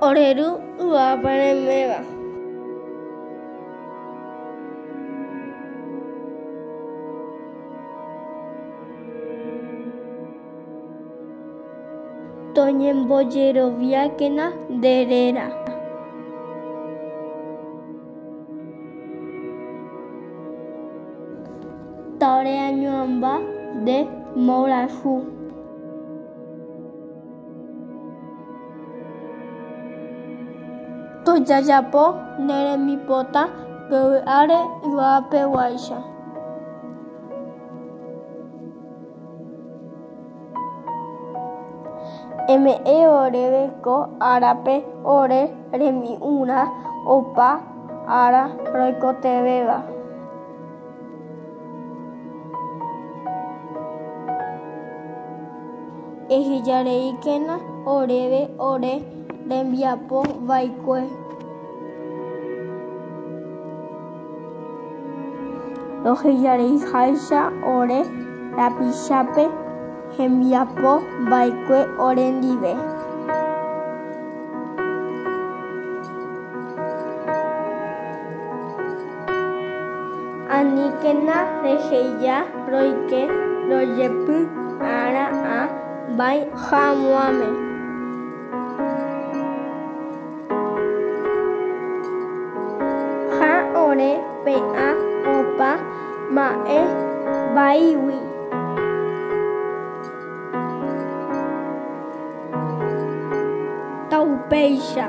Oreru yvapareméva. Toñembojeroviákena nderéra. Toreañuãmba nde mborahu. Tojajapo nerembipota kyvy'áre yvapeguáicha. Eme'ẽ oréve ko árape ore rembi'urã opa ára roikotevéva. Ehejareíkena oréve ore rembiapo vaikue. Rohejareiháicha ore rapichápe hembiapo vaikue ore ndive. Aníkena reheja roike rojepy ára mba'e ha'amuáme. Ha ore pe'ã opa mba'e vaígui. Taupéicha.